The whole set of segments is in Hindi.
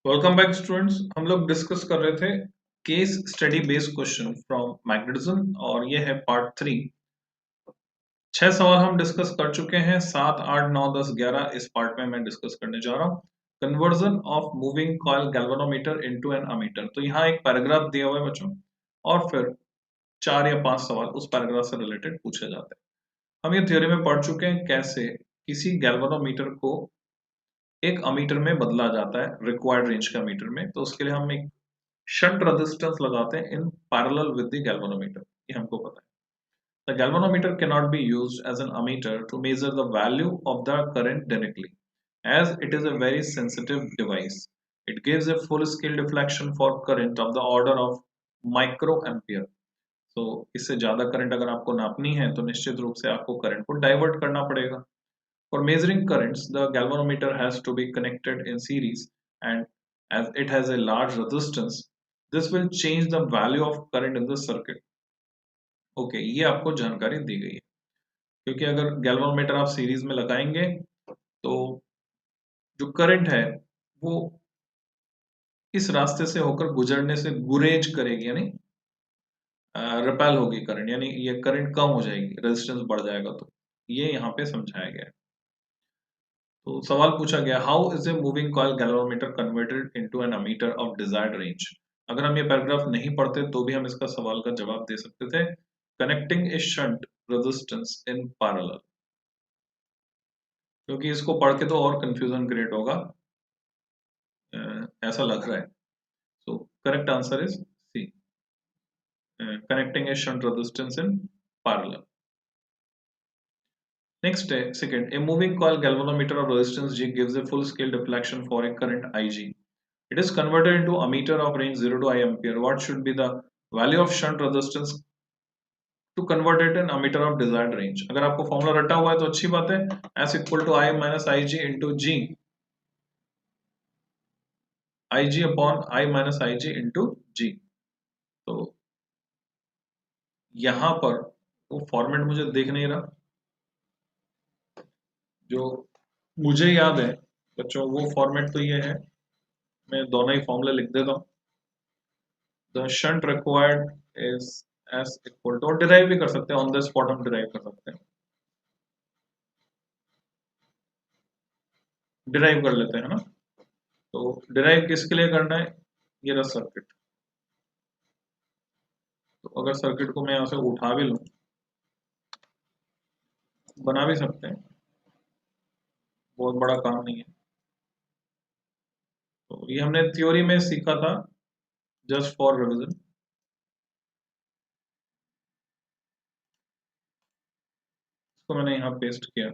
Welcome back students. हम लोग डिस्कस कर रहे थे case study based question from magnetism और ये है पार्ट 3। 6 सवाल हम डिस्कस कर चुके हैं। 7, 8, 9, 10, 11 इस पार्ट में मैं डिस्कस करने जा रहा हूँ। Conversion of moving coil galvanometer into an ammeter. तो यहाँ एक पैराग्राफ दिया हुआ है बच्चों, और फिर 4 या 5 सवाल उस पैराग्राफ से रिलेटेड पूछे जाते हैं। हम ये थ्योरी में पढ़ चुके हैं कैसे किसी गैल्वेनोमीटर को एक अमीटर में बदला जाता है रिक्वायर्ड रेंज का मीटर में। तो उसके लिए हम एक शंट रेजिस्टेंस लगाते हैं in parallel with the galvanometer, ये हमको पता है। The galvanometer cannot be used as an ammeter to measure the value of the current directly, as it is a very sensitive device. It gives a full-scale deflection for current of the order of microampere. So इससे ज्यादा करंट अगर आपको नापनी है तो निश्चित रूप से आपको करंट को डाइवर्ट करना पड़ेगा। For measuring currents, the galvanometer has to be connected in series, and as it has a large resistance, this will change the value of current in the circuit. Okay, ये आपको जानकारी दी गई है, क्योंकि अगर गैल्वेनोमीटर आप सीरीज में लगाएंगे तो जो करंट है वो इस रास्ते से होकर गुजरने से गुरेज करेगी, यानी रिपेल होगी करंट, यानी ये करंट कम हो जाएगी, रेजिस्टेंस बढ़ जाएगा। तो ये यहाँ पे समझाया गया है। तो सवाल पूछा गया, how is a moving coil galvanometer converted into an ammeter of desired range. अगर हम ये पैराग्राफ नहीं पढ़ते तो भी हम इसका सवाल का जवाब दे सकते थे। Connecting a shunt resistance in parallel, क्योंकि इसको पढ़ के तो और कंफ्यूजन क्रिएट होगा, ऐसा लग रहा है। So correct answer is C, connecting a shunt resistance in parallel. Next, second, a moving coil galvanometer of resistance G gives a full scale deflection for a current Ig. It is converted into ammeter of range 0 to I ampere. What should be the value of shunt resistance to convert it in ammeter of desired range? अगर आपको फॉर्मूला रटा हुआ है तो अच्छी बात है। S equal to I minus Ig into G, Ig upon I minus Ig into G। तो यहाँ पर वो फॉर्मेट मुझे देख नहीं रहा, जो मुझे याद है बच्चों वो फॉर्मेट तो ये है। मैं दोनों ही फॉर्मूले लिख देता हूँ। The shunt required is S equal to, और डिराइव भी कर सकते हैं, ऑन द स्पॉट हम डिराइव कर सकते हैं। डिराइव कर लेते हैं ना। तो डिराइव किसके लिए करना है, ये रहा सर्किट। तो अगर सर्किट को मैं यहाँ से उठा भी लूँ, बना भी सकते हैं, बहुत बड़ा काम नहीं है। तो ये हमने थ्योरी में सीखा था, जस्ट फॉर रिविजन। इसको मैंने यहाँ पेस्ट किया।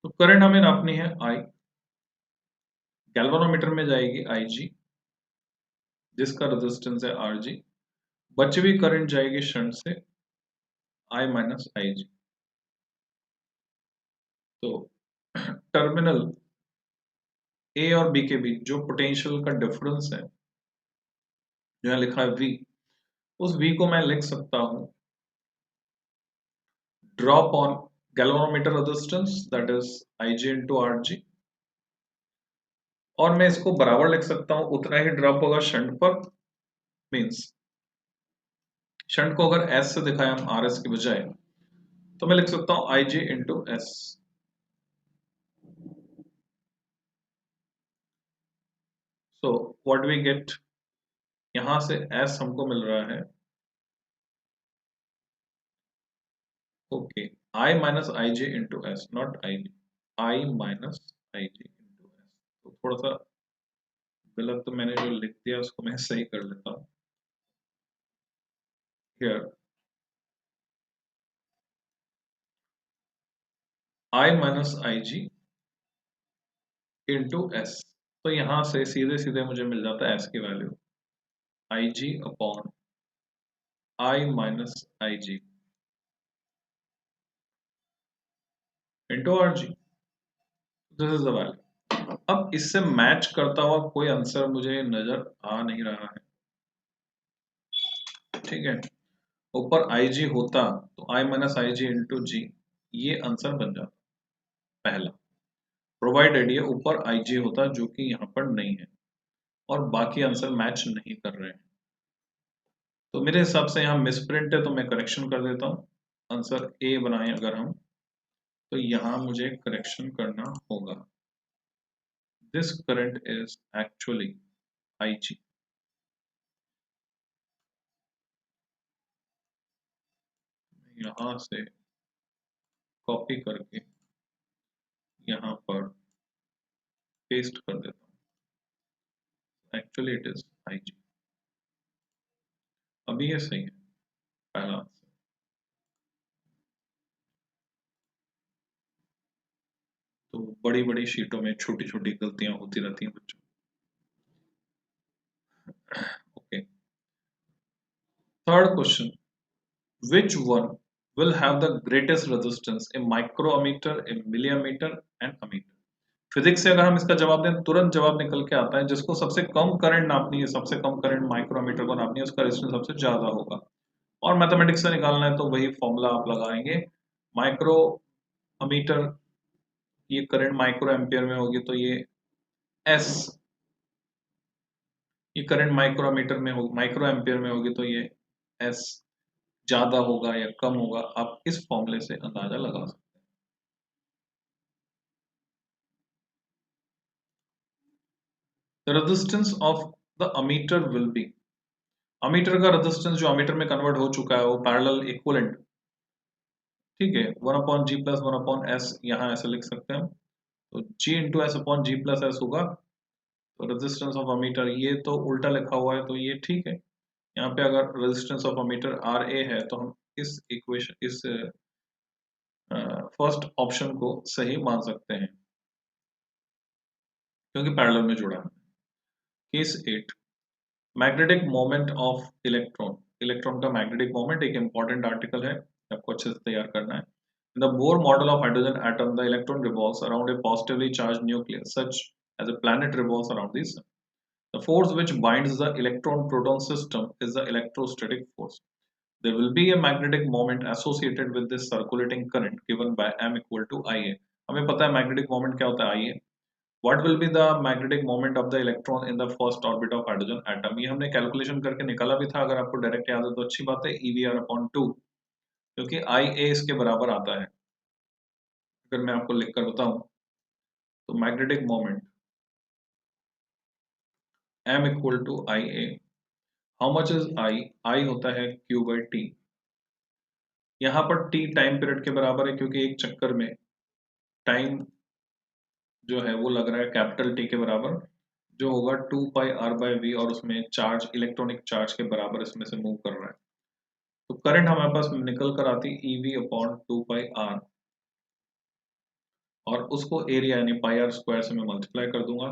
तो करंट हमें नापनी है आई, गैल्वेनोमीटर में जाएगी आई जी, जिसका रेजिस्टेंस है आर जी। बची हुई करंट जाएगी शंट से आई माइनस आई जी। तो टर्मिनल ए और बी के बीच जो पोटेंशियल का डिफरेंस है, जो यहाँ लिखा है वी, उस वी को मैं लिख सकता हूं drop on galvanometer resistance, that is I G into R G. और मैं इसको बराबर लिख सकता हूं, उतना ही ड्रॉप होगा शंट पर। मींस शंट को अगर एस से दिखाया हम आर एस की बजाय, तो मैं लिख सकता हूं I G into S. So what we get, यहां से एस हमको मिल रहा है, okay, I minus I G into S, not I G, I minus I G into S. तो थोड़ा सा गलत तो मैंने जो लिख दिया उसको मैं सही कर लेता हूँ। Here I minus I G into S. तो यहां से सीधे सीधे मुझे मिल जाता है एस की value I G upon I minus I G into R G. This is the value. अब इससे मैच करता हुआ कोई आंसर मुझे नजर आ नहीं रहा है, ठीक है। ऊपर आई जी होता तो आई माइनस आई जी इंटू जी, ये आंसर बन जाता पहला, प्रोवाइडेड ये ऊपर IG होता जो कि यहाँ पर नहीं है और बाकी आंसर मैच नहीं कर रहे हैं। तो मेरे हिसाब से यहाँ मिसप्रिंट है तो मैं करेक्शन कर देता हूँ। आंसर ए बनाएं अगर हम, तो यहाँ मुझे करेक्शन करना होगा। This current is actually IG। यहाँ से कॉपी करके यहाँ पर पेस्ट कर देता हूँ। Actually it is IG। अभी ये सही है पहला आंसर। तो बड़ी बड़ी शीटों में छोटी छोटी गलतियां होती रहती हैं बच्चों। Okay, third question, which one will have the greatest resistance, a microammeter, a milliammeter and ammeter? Physics से अगर हम इसका जवाब दें तुरंत जवाब निकल के आता है, जिसको सबसे कम करंट नापनी है, सबसे कम करंट माइक्रोमीटर को नापनी है, उसका रेजिस्टेंस सबसे ज्यादा होगा। और मैथमेटिक्स से निकालना है तो वही फॉर्मूला आप लगाएंगे। माइक्रो अमीटर, ये करंट माइक्रो एम्पियर में होगी तो ये एस, ये करंट माइक्रोमीटर में होगी, माइक्रो एम्पियर में होगी तो ये एस ज्यादा होगा या कम होगा, आप इस फॉर्मूले से अंदाजा लगा सकते हैं। The resistance of the ammeter will be, ammeter का रेजिस्टेंस जो अमीटर में कन्वर्ट हो चुका है वो पैरेलल इक्विवेलेंट, ठीक है, 1/G प्लस 1/S, यहाँ ऐसे लिख सकते हैं हम। तो G इंटू एस अपॉन जी प्लस एस होगा। तो रेजिस्टेंस ऑफ अमीटर, ये तो उल्टा लिखा हुआ है तो ये ठीक है। यहाँ पे अगर रेजिस्टेंस ऑफ अमीटर RA है तो हम इस इक्वेशन, इस फर्स्ट ऑप्शन को सही मान सकते हैं क्योंकि पैरेलल में जुड़ा है। Case 8, magnetic moment of electron, electron का मैग्नेटिक मोमेंट एक इंपॉर्टेंट आर्टिकल है, आपको अच्छे से तैयार करना है। In the Bohr model of hydrogen atom, the electron revolves around a positively charged nucleus, such as a planet revolves around the sun. The force which binds the electron-proton system is the electrostatic force. There will be a magnetic moment associated with this circulating current given by m equal to Ia. हमें पता है magnetic moment क्या होता है, Ia. What will be the magnetic moment of the electron in the first orbit of hydrogen atom? ये हमने कैलकुलेशन करके निकाला भी था, अगर आपको डायरेक्ट याद है तो अच्छी बात है, EVR अपॉन 2, क्योंकि IA इसके बराबर आता है। अगर मैं आपको लिख कर बताऊं तो magnetic moment m equal to IA, how much is I होता है Q बाई T। यहाँ पर T टाइम पीरियड के बराबर है क्योंकि एक चक्कर में टाइम जो है वो लग रहा है कैपिटल T के बराबर, जो होगा 2 πr/v, और उसमें चार्ज, इलेक्ट्रॉनिक चार्ज के बराबर इसमें से मूव कर रहा है। तो करंट हमारे पास निकल कर आती EV अपॉन 2 πr, और उसको एरिया यानी पाई आर स्क्वायर से मैं मल्टीप्लाई कर दूंगा,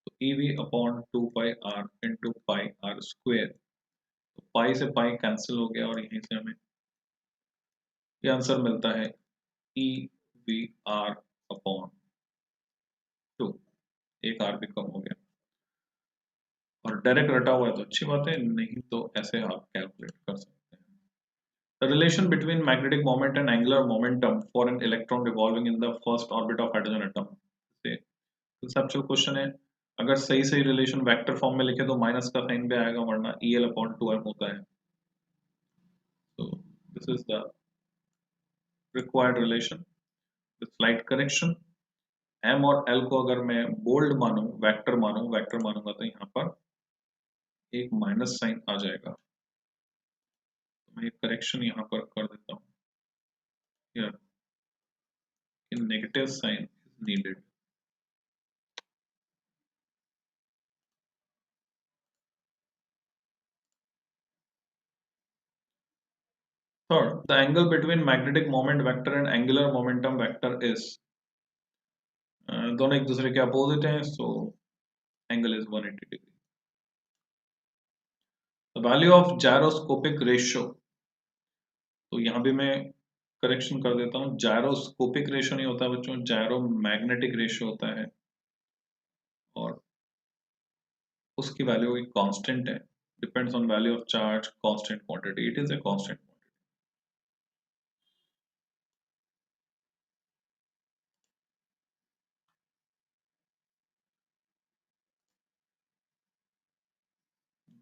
तो EV upon 2 πr into pi R square. तो पाई से पाई कैंसिल हो गया और यहीं से हमें ये आंसर मिलता है EVR अपॉन 2, एक आर भी कम हो गया, और डायरेक्ट रटा हुआ है तो अच्छी बात है, नहीं तो ऐसे आप कैलकुलेट कर सकते हैं। The relation between magnetic moment and angular momentum for an electron revolving in the first orbit of hydrogen atom, से conceptual question है। अगर सही सही रिलेशन वेक्टर फॉर्म में लिखे तो माइनस का साइन भी आएगा, वरना EL अपॉन 2m होता है। तो this is the required relation with slide correction. M और L को अगर मैं बोल्ड मानूं, वेक्टर मानूं, वेक्टर मानूंगा तो यहाँ पर एक माइनस साइन आ जाएगा, तो मैं करेक्शन यहाँ पर कर देता हूँ, here a negative sign is needed। Third, the angle between magnetic moment vector and angular momentum vector is, दोनों एक दूसरे के अपोजिट हैं, so angle is 180 degree। The value of gyroscopic ratio, तो यहाँ भी मैं करेक्शन कर देता हूँ, जायरोस्कोपिक रेशियो नहीं होता बच्चों, जायरो मैग्नेटिक रेशियो होता है, और उसकी वैल्यू एक कांस्टेंट है, depends on value of charge, constant quantity, it is a constant.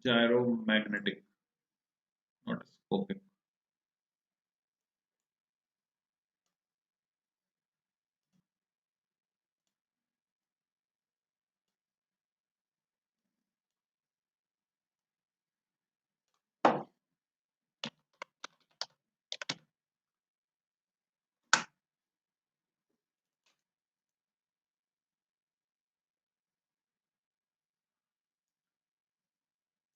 gyromagnetic, not scopic.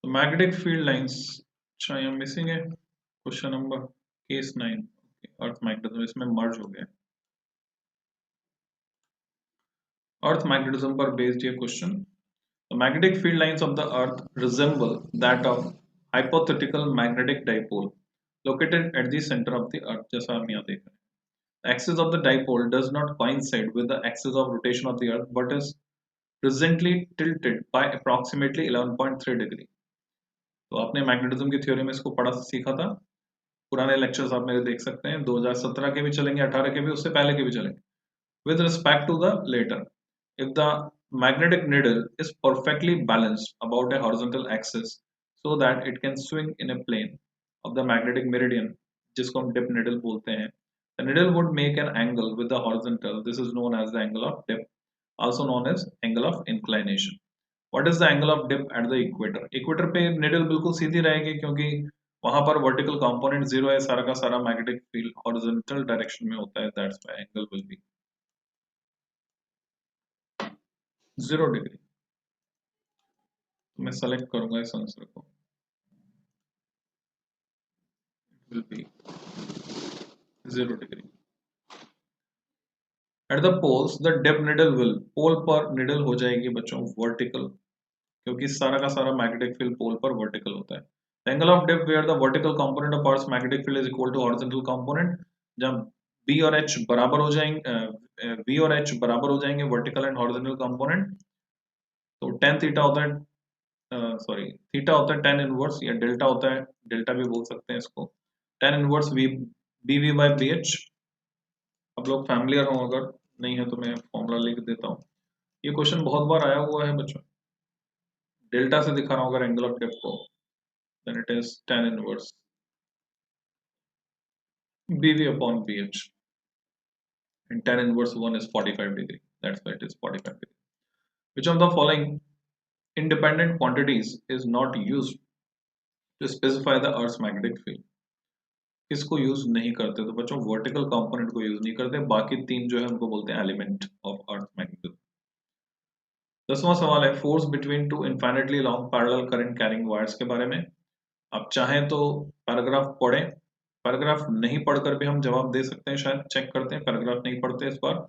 So magnetic field lines, अच्छा यहाँ मिसिंग है क्वेश्चन नंबर केस 9, अर्थ मैग्नेटिज्म इसमें मर्ज हो गया, अर्थ मैग्नेटिज्म पर बेस्ड ये question. The magnetic field lines of the earth resemble that of hypothetical magnetic dipole located at the center of the earth, जैसा हम यहाँ देख रहे हैं. The axis of the dipole does not coincide with the axis of rotation of the earth but is presently tilted by approximately 11.3 degree. तो आपने मैग्नेटिज्म की थ्योरी में इसको पढ़ा सीखा था, पुराने लेक्चर्स आप मेरे देख सकते हैं, 2017 के भी चलेंगे, 18 के भी, उससे पहले के भी चलेंगे. With respect to the later, if the magnetic needle is perfectly balanced about a horizontal axis so that it can swing in a plane of the magnetic meridian, जिसको हम dip needle बोलते हैं, the needle would make an angle with the horizontal. This is known as the angle of dip, also known as angle of inclination. What is the angle of dip at the equator? Equator पे needle बिल्कुल सीधी रहेगी क्योंकि वहां पर vertical component zero है, सारा का सारा magnetic field horizontal direction में होता है. That's why angle will be 0 degree. मैं सेलेक्ट करूंगा इस आंसर को, will be 0 degree. At the poles the dip needle will, pole पर निडल हो जाएगी बच्चों वर्टिकल, क्योंकि सारा का सारा मैग्नेटिक फील्ड पोल पर वर्टिकल होता है. Angle of dip where the vertical component of earth magnetic field is equal to horizontal component. जब बी और एच बराबर हो जाएंगे, वी और एच बराबर हो जाएंगे वर्टिकल एंड हॉरिजॉन्टल कंपोनेंट, तो टेन थीटा होता है, सॉरी थीटा होता है टेन इनवर्स, या डेल्टा होता है, डेल्टा भी बोल सकते हैं इसको, tan inverse V B V by B H. अब लोग फैमिलियर हो, अगर नहीं है तो मैं फॉर्मूला लिख देता हूँ. ये क्वेश्चन बहुत बार आया हुआ है बच्चों. डेल्टा से दिखा रहा हूँ अगर एंगल ऑफ डेप्थ को, then it is tan inverse bv upon bh, and tan inverse 1 is 45 degree. That's why it is 45 degree. Which of the following independent quantities is not used to specify the earth's magnetic field? किसको यूज नहीं करते? तो बच्चों वर्टिकल कंपोनेंट को यूज नहीं करते, बाकी तीन जो है उनको बोलते हैं एलिमेंट ऑफ अर्थ मैग्नेटिज्म. 10वां सवाल है force between two infinitely long parallel current carrying wires के बारे में. आप चाहें तो पैराग्राफ पढ़ें, पैराग्राफ नहीं पढ़कर भी हम जवाब दे सकते हैं, शायद चेक करते हैं, पैराग्राफ नहीं पढ़ते इस बार.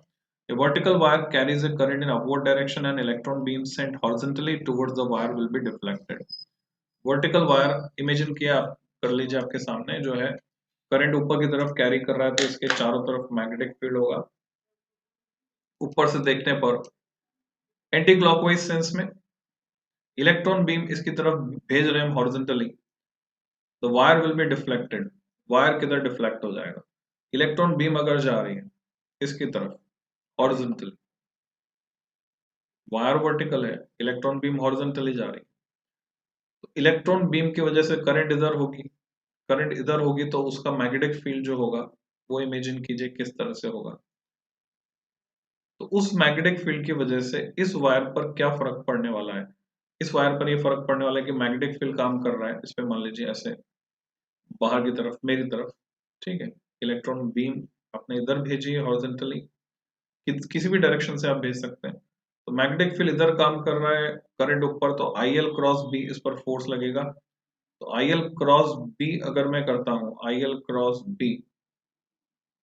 A vertical wire carries a current in upward direction and electron beams sent horizontally towards the wire will be deflected. Vertical wire imagine किया आप, कर लीजिए आपके सामने जो है करंट ऊपर की तरफ कैरी कर रहा है, तो इसके चारों तरफ मैग्नेटिक फील्ड होगा. ऊपर से देखने पर एंटी क्लॉकवाइज सेंस में इलेक्ट्रॉन बीम इसकी तरफ भेज रहे हैं horizontally, the wire will be deflected, wire किधर डिफ्लेक्ट हो जाएगा. इलेक्ट्रॉन बीम अगर जा रही है इसकी तरफ हॉरिजॉन्टली, वायर वर्टिकल है, इलेक्ट्रॉन बीम हॉरिजॉन्टली जा रही है, तो इलेक्ट्रॉन बीम की वजह से करंट इधर होगी, करंट इधर होगी, तो उसका मैग्नेटिक फील्ड जो होगा वो इमेजिन कीजिए किस तरह से होगा. तो उस मैग्नेटिक फील्ड की वजह से इस वायर पर क्या फर्क पड़ने वाला है? इस वायर पर ये फर्क पड़ने वाला है कि मैग्नेटिक फील्ड काम कर रहा है इस पे, मान लीजिए ऐसे बाहर की तरफ मेरी तरफ, ठीक है, इलेक्ट्रॉन बीम आपने इधर भेजी है हॉरिजॉन्टली, किसी भी डायरेक्शन से आप भेज सकते हैं, तो मैग्नेटिक फील्ड इधर काम कर रहा है, करंट ऊपर, तो आई एल क्रॉस बी इस पर फोर्स लगेगा. तो आई एल क्रॉस बी अगर मैं करता हूं, आई एल क्रॉस बी,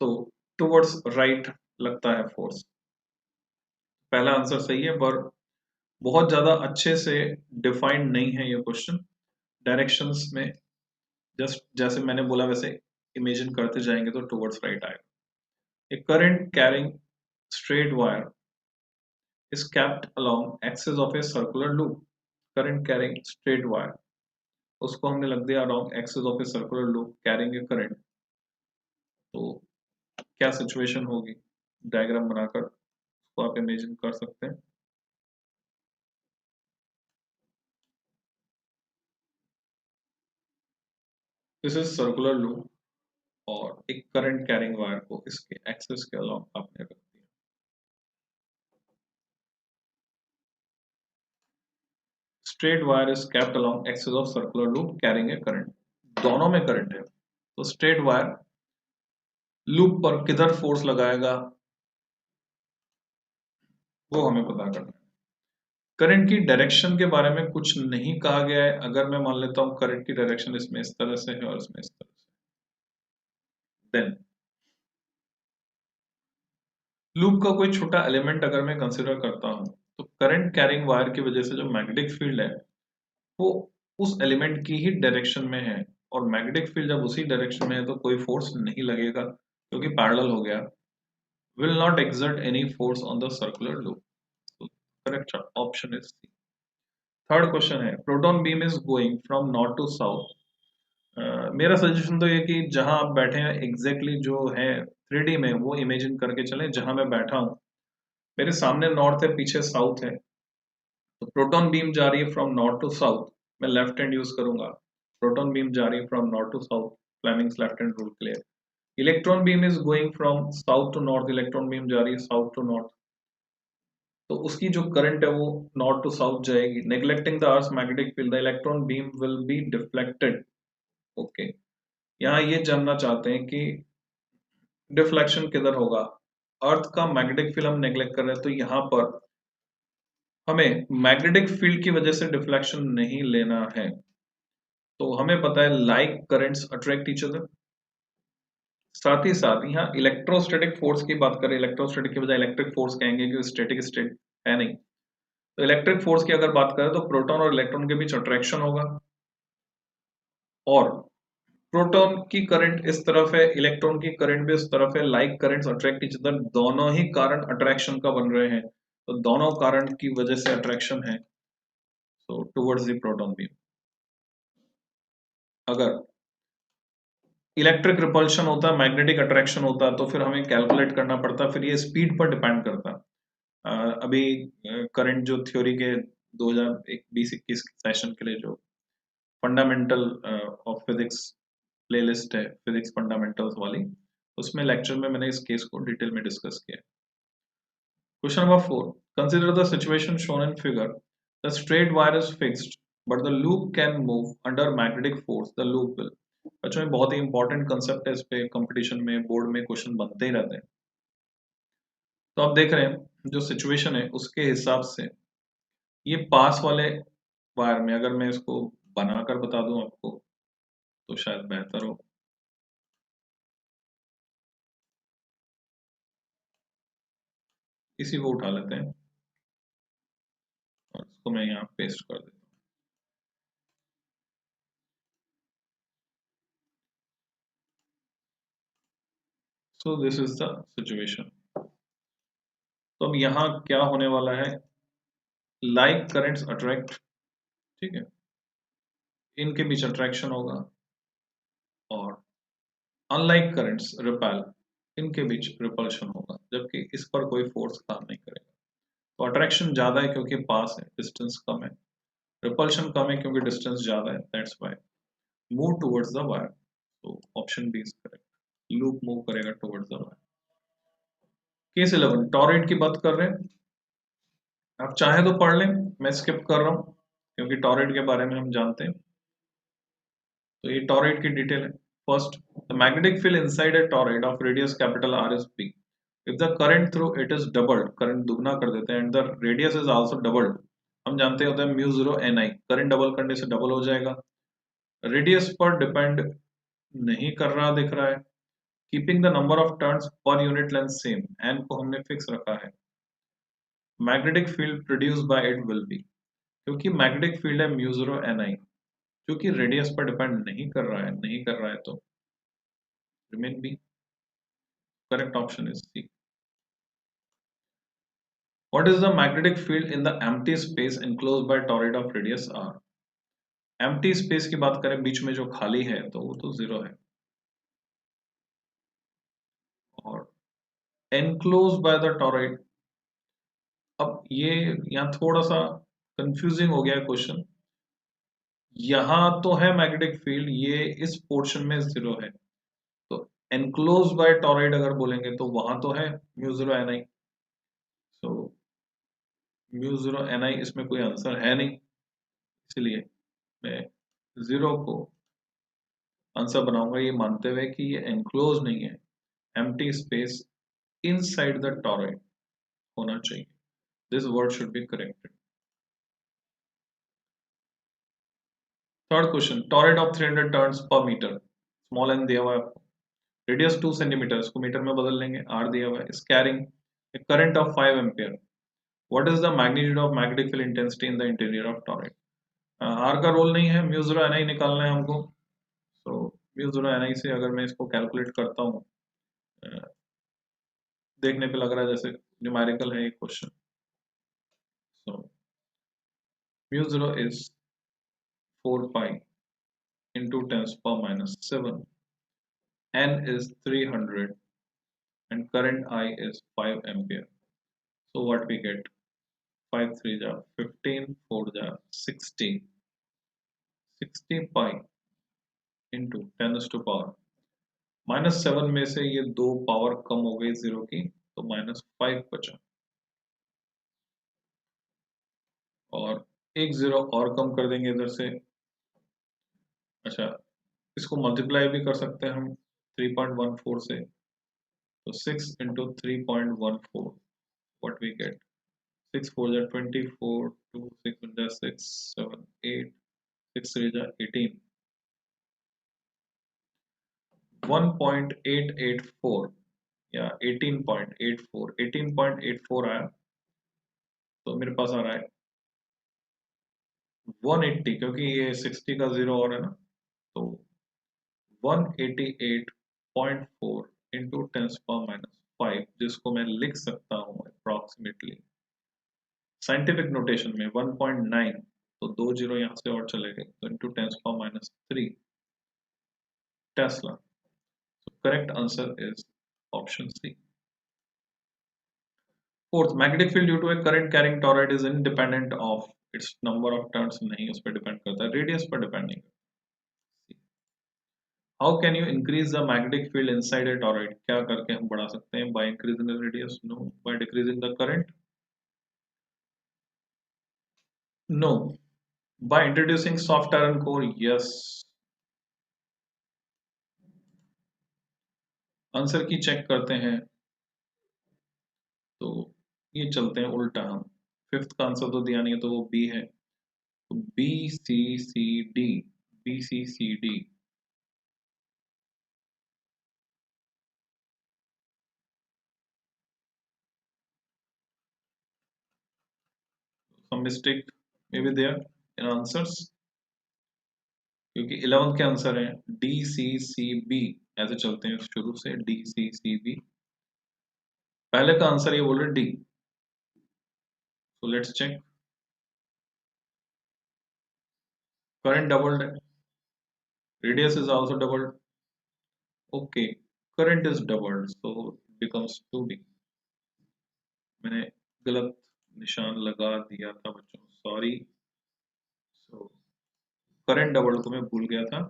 तो टुवर्ड्स राइट लगता है फोर्स. पहला आंसर सही है, पर बहुत ज्यादा अच्छे से डिफाइंड नहीं है ये क्वेश्चन. डायरेक्शंस में जस्ट जैसे मैंने बोला वैसे इमेजिन करते जाएंगे तो टुवर्ड्स राइट आएगा. A current carrying straight wire is kept along axis of a circular loop. Current carrying straight wire, उसको हमने लग दिया along axis of a circular loop carrying a current. तो क्या सिचुएशन होगी, डायग्राम बनाकर उसको आप इमेजिन कर सकते हैं. दिस इज सर्कुलर लूप और एक करंट कैरिंग वायर को इसके एक्सिस के अलॉन्ग आपने रख दिया। Straight wire is kept along axis of circular loop carrying a current. दोनों में करंट है तो स्ट्रेट वायर लूप पर किधर फोर्स लगाएगा वो हमें पता करना है। करंट की डायरेक्शन के बारे में कुछ नहीं कहा गया है। अगर मैं मान लेता हूं करंट की डायरेक्शन इसमें इस तरह से है और इसमें इस तरह से, देन लूप का कोई छोटा एलिमेंट अगर मैं कंसिडर करता हूं तो करंट कैरिंग वायर की वजह से जो मैग्नेटिक फील्ड है वो उस एलिमेंट की ही डायरेक्शन में है और मैग्नेटिक फील्ड जब उसी डायरेक्शन में है तो कोई फोर्स नहीं लगेगा क्योंकि पैरेलल हो गया। Will not exert any force on the circular loop. तो correct option is C. Third question है proton beam is going from north to south. मेरा सजेशन तो ये कि जहां आप बैठे हैं एग्जैक्टली जो है 3D में वो इमेजिन करके चलें। जहां मैं बैठा हूं मेरे सामने नॉर्थ है पीछे साउथ है तो प्रोटॉन बीम जा रही है फ्रॉम नॉर्थ टू साउथ। मैं लेफ्ट हैंड यूज करूंगा। प्रोटॉन बीम जा रही है from north to south. Fleming's left hand rule clear. Electron beam is going from south to north. Electron beam जा रही है साउथ टू नॉर्थ तो उसकी जो करंट है वो नॉर्थ टू साउथ जाएगी। Neglecting the earth magnetic field the electron beam will be deflected. Okay, यहाँ ये जानना चाहते हैं कि डिफ्लेक्शन किधर होगा। अर्थ का मैग्नेटिक फील्ड हम नेग्लेक्ट कर रहे हैं तो यहाँ पर हमें मैग्नेटिक फील्ड की वजह से डिफ्लेक्शन नहीं लेना है। तो हमें पता है like currents attract each other. साथ ही साथ यहाँ इलेक्ट्रोस्टैटिक फोर्स की बात करें, इलेक्ट्रोस्टैटिक की बजाय इलेक्ट्रिक फोर्स कहेंगे क्योंकि स्टैटिक स्टेट है नहीं। तो इलेक्ट्रिक फोर्स की अगर बात करें तो प्रोटॉन और इलेक्ट्रॉन के बीच अट्रैक्शन होगा और प्रोटॉन की करंट इस तरफ है इलेक्ट्रॉन की करंट भी इस तरफ है। Like currents attract each other. दोनों ही कारण अट्रैक्शन का बन रहे हैं तो दोनों कारण की वजह से अट्रैक्शन है सो टुवर्ड्स द प्रोटॉन बीम। अगर इलेक्ट्रिक रिपल्शन होता है मैग्नेटिक अट्रैक्शन होता है तो फिर हमें कैलकुलेट करना पड़ता, फिर ये स्पीड पर डिपेंड करता। अभी करंट जो थ्योरी के 2020-21 सेशन के लिए जो फंडामेंटल ऑफ फिजिक्स प्लेलिस्ट है फिजिक्स फंडामेंटल्स वाली, उसमें लेक्चर में मैंने इस केस को डिटेल में डिस्कस किया। Question number 4, consider the situation shown in figure. The straight wire is fixed but the loop can move under magnetic force the loop will. बच्चों में बहुत ही इंपॉर्टेंट कंसेप्ट है, इस पे कंपटीशन में बोर्ड में क्वेश्चन बनते ही रहते हैं। तो आप देख रहे हैं जो सिचुएशन है उसके हिसाब से ये पास वाले वायर में अगर मैं इसको बनाकर बता दूं आपको तो शायद बेहतर हो। इसी को उठा लेते हैं और इसको मैं यहाँ पेस्ट कर देता हूँ। So this is the situation. तो अब यहाँ क्या होने वाला है, लाइक करंट्स अट्रैक्ट, ठीक है, इनके बीच अट्रैक्शन होगा और अनलाइक करंट्स रिपेल, इनके बीच रिपल्शन होगा जबकि इस पर कोई फोर्स काम नहीं करेगा। तो अट्रैक्शन ज्यादा है क्योंकि पास है, डिस्टेंस कम है। रिपल्शन कम है क्योंकि डिस्टेंस ज्यादा है, that's why move towards the wire. तो option B is correct, loop move करेगा towards the wire. Case 11 toroid की बात कर रहे हैं। आप चाहे तो पढ़ लें, मैं स्किप कर रहा हूं क्योंकि टॉरॉइड के बारे में हम जानते हैं। तो ये टॉरॉइड की डिटेल है। First, the magnetic field inside a torrid of radius capital R is P. If the current through it is doubled, current दुगना कर देते हैं, and the radius is also doubled, हम जानते होते हैं म्यू जीरो एन आई, करंट डबल करने से डबल हो जाएगा। रेडियस पर डिपेंड नहीं कर रहा दिख रहा है। Keeping the number of turns per unit length same, N को हमने फिक्स रखा है। Magnetic field produce by it will be, क्योंकि मैग्नेटिक फील्ड है म्यू जीरो एन आई, क्योंकि रेडियस पर डिपेंड नहीं कर रहा है तो remain B. Correct option is C. What is the magnetic field in the empty space enclosed by toroid of radius r? empty space की बात करें बीच में जो खाली है तो वो तो जीरो है और enclosed by the toroid, अब ये यहाँ थोड़ा सा कंफ्यूजिंग हो गया क्वेश्चन। यहाँ तो है मैग्नेटिक फील्ड, ये इस पोर्शन में जीरो है, तो एनक्लोज बाय टॉरॉइड अगर बोलेंगे तो वहां तो है म्यू जीरो एन आई। सो म्यू जीरो एन आई इसमें कोई आंसर है नहीं, इसलिए मैं जीरो को आंसर बनाऊंगा ये मानते हुए कि ये एनक्लोज नहीं है, empty space inside the toroid होना चाहिए। This word should be corrected. Third question, toroid of 300 turns per metre, small N दिया हुआ है आपको, रेडियस 2 सेंटीमीटर, इसको मीटर में बदल लेंगे, आर दिया हुआ है, is carrying a current of 5 ampere, what is the magnitude of magnetic field intensity in the interior of toroid. R का रोल नहीं है, म्यू जीरो एन आई निकालना है हमको। So mu zero N I से अगर मैं इसको कैलकुलेट करता हूँ, देखने पे लग रहा है जैसे न्यूमेरिकल है ये question. So mu zero is 4 pi into 10 power minus 7, n is 300 and current I is 5 ampere. So what we get, 5 3 ja 15, 4 ja 60, 60 pi into 10 to power minus 7 में से ये दो पावर कम हो गई जीरो की, तो माइनस 5 बचा, और एक जीरो और कम कर देंगे इधर से। अच्छा, इसको मल्टीप्लाई भी कर सकते हैं हम 3.14 से, तो 6 into 3.14, what we get, 6 4 जा 24, 2 6 जा 6 7 8, 6 3 जा 18, 1.884 या 18.84, 18.84 आया, तो मेरे पास आ रहा है 180, क्योंकि ये 60 का जीरो और है ना, तो 188.4 इंटू 10 पावर माइनस 5, जिसको मैं लिख सकता हूँ अप्रोक्सीमेटली साइंटिफिक नोटेशन में 1.9, तो दो जीरो यहाँ से और चले गए, तो into 10 power minus 3 Tesla. So correct answer is option C. Fourth, magnetic field due to a current carrying toroid is independent of its number of turns, नहीं उस पर डिपेंड करता है, रेडियस पर डिपेंड नहीं करता। How can you increase the magnetic field inside a toroid? क्या करके हम बढ़ा सकते हैं? By increasing the radius? No. By decreasing the current? No. By introducing soft iron core? Yes. Answer की चेक करते हैं, तो ये चलते हैं उल्टा हम, फिफ्थ का आंसर तो दिया नहीं है, तो वो बी है, तो B C C D, B C C D. some mistake may be there in answers, क्योंकि 11th के आंसर हैं डी सी सी बी, ऐसे चलते हैं शुरू से, डी सी सी बी, पहले का आंसर ये बोल रहे D, so let's check, current doubled है, radius is also doubled, okay, current is doubled, so becomes 2d। मैंने गलत निशान लगा दिया था बच्चों, सॉरी। सो करंट डबल्ड को मैं भूल गया था,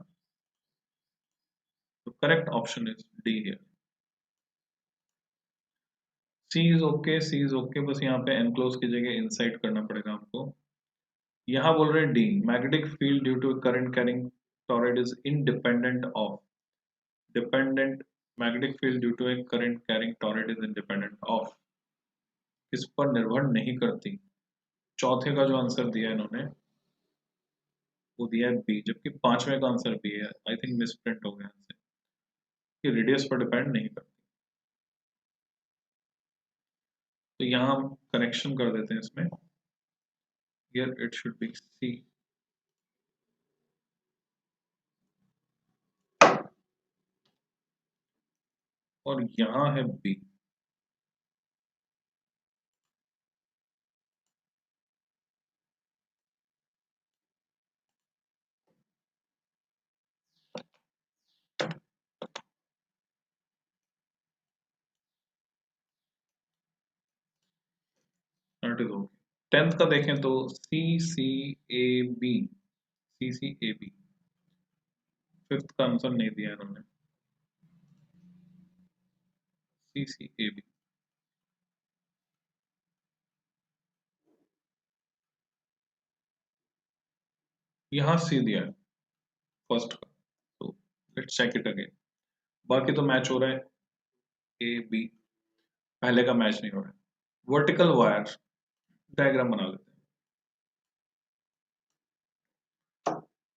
तो correct option is D here. C is okay, C is okay, बस यहाँ पे एनक्लोज की जगह इनसाइड करना पड़ेगा आपको। यहाँ बोल रहे हैं D, magnetic field due to current carrying toroid is independent of, dependent, magnetic field due to a current carrying toroid is independent of, किस पर निर्भर नहीं करती। चौथे का जो आंसर दिया है इन्होंने, वो दिया है बी, जबकि पांचवें का आंसर बी है, आई थिंक मिसप्रिंट हो गया आंसर, कि रेडियस पर डिपेंड नहीं करती। तो यहाँ हम कनेक्शन कर देते हैं इसमें, here it should be C, और यहाँ है बी। टेंथ का देखें तो C C A B, CCAB, fifth का आंसर नहीं दिया इन्होंने। CCAB, यहाँ C दिया है फर्स्ट का, तो लेट्स चेक इट अगेन। बाकी तो मैच हो रहा है, ए बी, पहले का मैच नहीं हो रहा है। वर्टिकल वायर डायग्राम बना लेते हैं।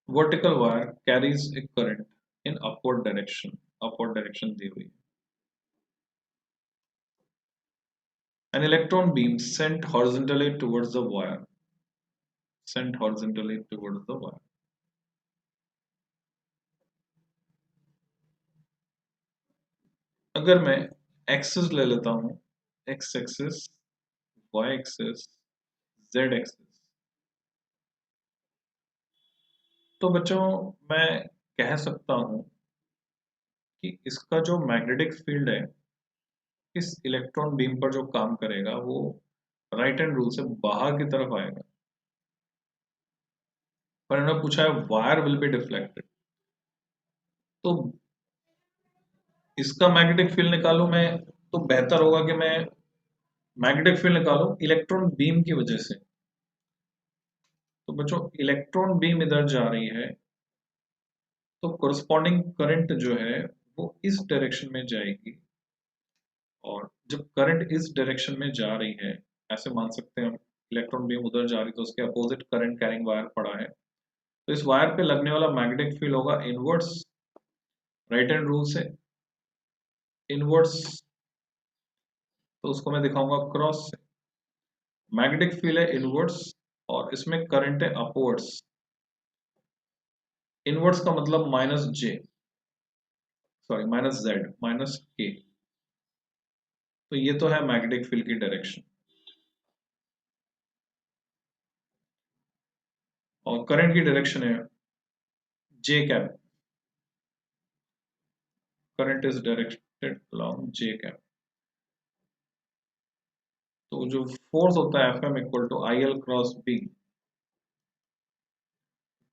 Vertical wire carries a current in upward direction दी हुई है। An electron beam sent horizontally towards the wire. Sent horizontally towards the wire. अगर मैं एक्सिस ले लेता हूं, X axis, Y axis, Z axis, तो बच्चों मैं कह सकता हूं कि इसका जो मैग्नेटिक फील्ड है इस इलेक्ट्रॉन बीम पर जो काम करेगा वो राइट हैंड रूल से बाहर की तरफ आएगा। पर इन्होंने पूछा है वायर विल बी डिफ्लेक्टेड, तो इसका मैग्नेटिक फील्ड निकालूं मैं, तो बेहतर होगा कि मैं मैग्नेटिक फील्ड निकालूं इलेक्ट्रॉन बीम की वजह से। तो बच्चों इलेक्ट्रॉन बीम इधर जा रही है, तो कोरस्पॉन्डिंग करंट जो है वो इस डायरेक्शन में जाएगी, और जब करंट इस डायरेक्शन में जा रही है, ऐसे मान सकते हैं हम, इलेक्ट्रॉन बीम उधर जा रही तो उसके अपोजिट करंट कैरिंग वायर पड़ा है, तो इस वायर पे लगने वाला मैग्नेटिक फील्ड होगा इनवर्स, राइट हैंड रूल से इनवर्स, तो उसको मैं दिखाऊंगा क्रॉस से। मैग्नेटिक फील्ड है इनवर्स और इसमें करंट है अपवर्ड्स। इनवर्स का मतलब minus J, sorry minus Z, minus K, तो ये तो है मैग्नेटिक फील्ड की डायरेक्शन। और करंट की डायरेक्शन है J cap, current is directed along J cap. तो जो फोर्स होता है Fm equal to I L cross B,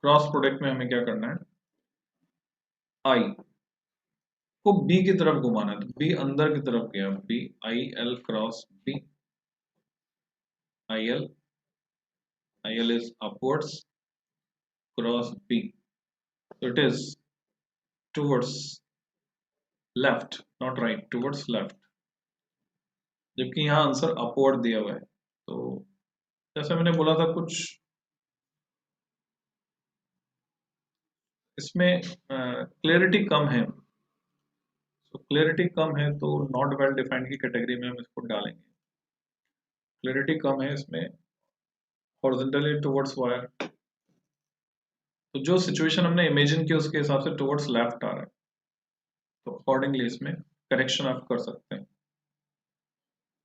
cross product में हमें क्या करना है, आई को बी की तरफ घुमाना है, तो बी अंदर की तरफ गया, B I L cross B, I L, I L is upwards cross B, so it is towards left, not right, towards left, जबकि यहाँ आंसर अपवर्ड दिया हुआ है। तो जैसे मैंने बोला था कुछ इसमें क्लैरिटी कम है, तो क्लैरिटी कम है तो नॉट वेल डिफाइंड की कैटेगरी में हम इसको डालेंगे। क्लैरिटी कम है इसमें, हॉरिजॉन्टली टुवर्ड्स वायर, तो जो सिचुएशन हमने इमेजिन की उसके हिसाब से टुवर्ड्स लेफ्ट आ रहा है, तो अकॉर्डिंगली इसमें करेक्शन आप कर सकते हैं।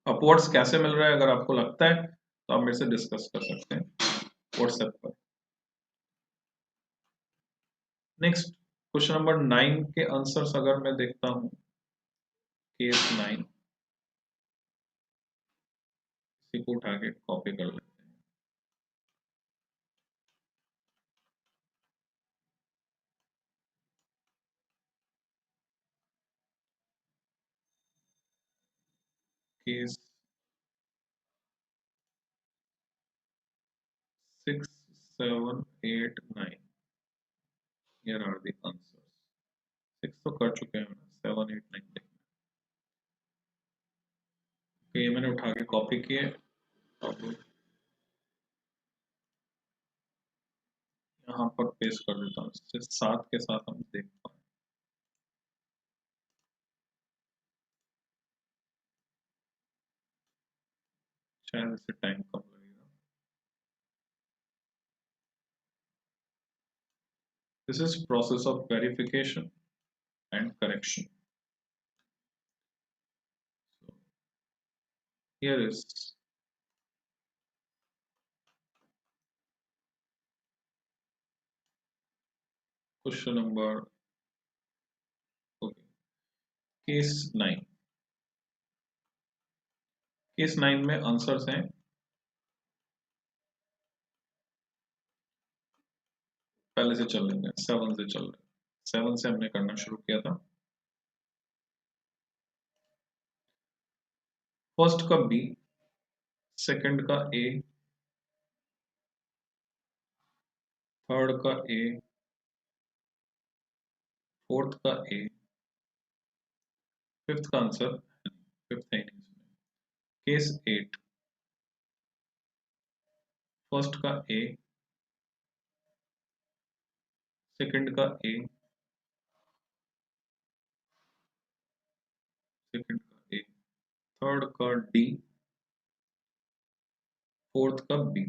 अपवर्ड्स कैसे मिल रहा है अगर आपको लगता है तो आप मेरे से डिस्कस कर सकते हैं व्हाट्सएप पर। नेक्स्ट क्वेश्चन नंबर 9 के आंसर्स अगर मैं देखता हूं, केस 9, इसी को उठा के कॉपी कर लेते हैं। Case 6, 7, 8, 9, here are the answers. 6 तो कर चुके हैं, 7, 8, 9 देखना। तो ये मैंने उठा के कॉपी किए, अब यहाँ पर पेस्ट कर देता हूँ, इससे साथ के साथ हम देख पाए। शायद इससे टाइम कम लगेगा। This is process of verification and correction. Here is question number, case 9। Case 9 में आंसर्स हैं, पहले से चल लेते हैं, 7 से चल रहे हैं। 7 से हमने करना शुरू किया था। फर्स्ट का बी, सेकंड का ए, थर्ड का ए, फोर्थ का ए, फिफ्थ का आंसर, फिफ्थ है नहीं इसमें। केस 8, फर्स्ट का ए, सेकंड का ए, सेकंड का ए, थर्ड का डी, फोर्थ का बी।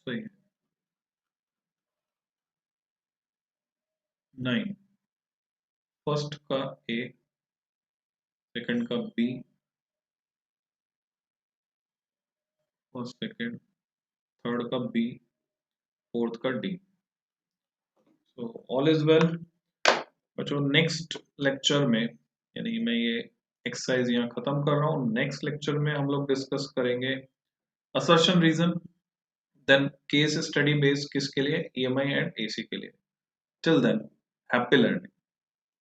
सही है। 9, फर्स्ट का ए, सेकंड का बी और सेकंड, थर्ड का बी, फोर्थ का D. So all is well बच्चों। नेक्स्ट लेक्चर में, यानी मैं ये एक्सरसाइज यहाँ खत्म कर रहा हूँ, नेक्स्ट लेक्चर में हम लोग डिस्कस करेंगे assertion reason, then case study based किसके लिए, ईएमआई एंड एसी के लिए। Till then, happy learning.